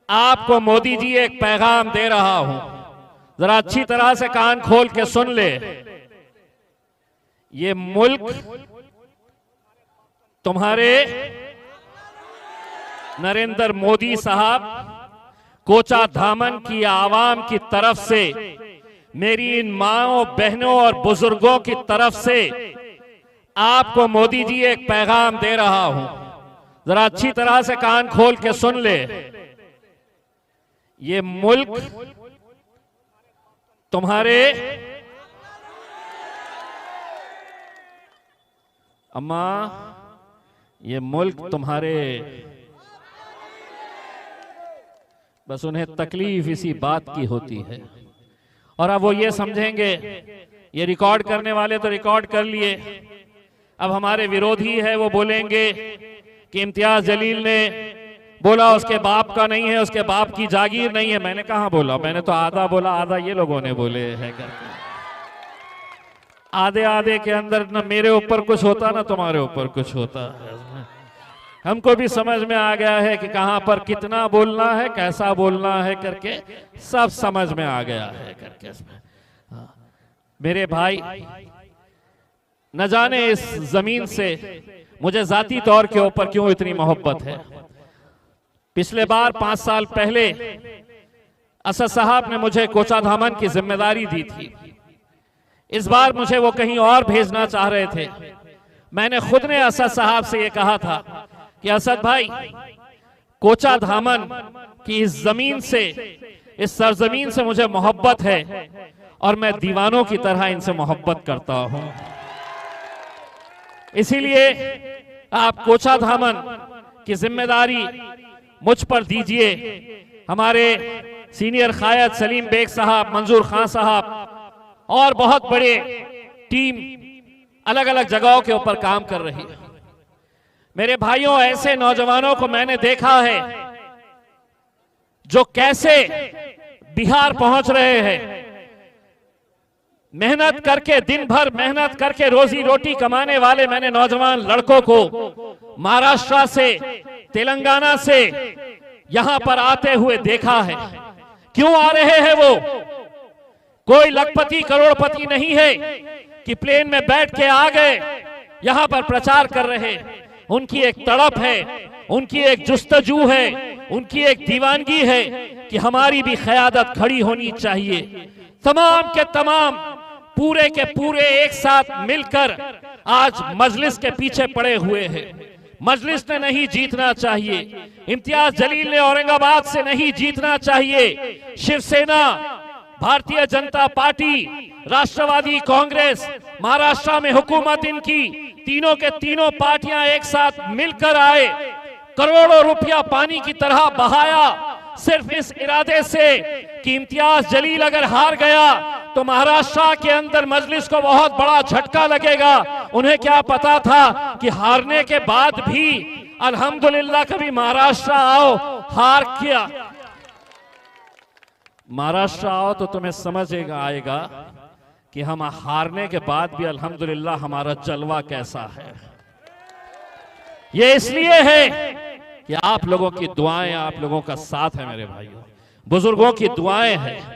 आपको मोदी जी एक पैगाम दे रहा हूं, जरा अच्छी तरह से कान खोल के सुन ले। ये मुल्क तुम्हारे नरेंद्र मोदी साहब, कोचा धामन की आवाम की तरफ से, मेरी इन माओं बहनों और बुजुर्गों की तरफ से आपको मोदी जी एक पैगाम दे रहा हूं, जरा अच्छी तरह से कान खोल के सुन ले। ये मुल्क तुम्हारे, अम्मा, ये मुल्क तुम्हारे, बस उन्हें तकलीफ इसी बात की होती है। और अब वो ये समझेंगे, ये रिकॉर्ड करने वाले तो रिकॉर्ड कर लिए, अब हमारे विरोधी है वो बोलेंगे कि इम्तियाज जलील ने बोला उसके बाप का नहीं है, उसके बाप की जागीर नहीं है। मैंने कहां बोला? मैंने तो आधा बोला, आधा ये लोगों ने बोले है करके। आधे आधे के अंदर न मेरे ऊपर कुछ होता ना तुम्हारे ऊपर कुछ होता है। हमको भी समझ में आ गया है कि कहां पर कितना बोलना है, कैसा बोलना है करके, सब समझ में आ गया है करके। मेरे भाई, न जाने इस जमीन से मुझे जाती तौर के ऊपर क्यों इतनी मोहब्बत है। पिछले बार 5 साल पहले असद साहब ने मुझे कोचा धामन की जिम्मेदारी दी थी। इस बार मुझे वो कहीं और भेजना चाह रहे थे। मैंने खुद ने असद साहब से ये कहा था कि असद भाई, कोचा धामन की इस जमीन से, इस सरजमीन से मुझे मोहब्बत है और मैं दीवानों की तरह इनसे मोहब्बत करता हूं। इसीलिए आप कोचा धामन की जिम्मेदारी मुझ पर दीजिए। हमारे सीनियर कायद सलीम बेग साहब, मंजूर खान साहब और बहुत बड़े टीम अलग अलग जगहों के ऊपर काम कर रही है। मेरे भाइयों, ऐसे नौजवानों को मैंने देखा है जो कैसे बिहार पहुंच रहे हैं, मेहनत करके, दिन भर मेहनत करके रोजी रोटी कमाने वाले मैंने नौजवान लड़कों को महाराष्ट्र से, तेलंगाना से यहां पर आते हुए देखा है। क्यों आ रहे हैं वो? कोई लखपति करोड़पति नहीं है कि प्लेन में बैठ के आ गए यहां पर प्रचार कर रहे। उनकी एक तड़प है, उनकी एक जुस्तजू है, उनकी एक दीवानगी है कि हमारी भी क़यादत खड़ी होनी चाहिए। तमाम के तमाम, पूरे के पूरे एक साथ मिलकर आज मजलिस के पीछे पड़े हुए हैं। मजलिस ने नहीं जीतना चाहिए, इम्तियाज जलील ने औरंगाबाद से नहीं जीतना चाहिए। शिवसेना, भारतीय जनता पार्टी, राष्ट्रवादी कांग्रेस, महाराष्ट्र में हुकूमत इनकी, तीनों के तीनों पार्टियां एक साथ मिलकर आए, करोड़ों रुपया पानी की तरह बहाया, सिर्फ इस इरादे से कि इम्तियाज जलील अगर हार गया तो महाराष्ट्र के अंदर मजलिस को बहुत बड़ा झटका लगेगा। उन्हें क्या पता था कि हारने के बाद भी अल्हम्दुलिल्लाह कभी महाराष्ट्र आओ, हार किया, महाराष्ट्र आओ तो तुम्हें समझेगा आएगा कि हम हारने के बाद भी अल्हम्दुलिल्लाह हमारा जलवा कैसा है। ये इसलिए है कि आप लोगों की दुआएं, आप लोगों का साथ है मेरे भाइयों, बुजुर्गों की दुआएं हैं।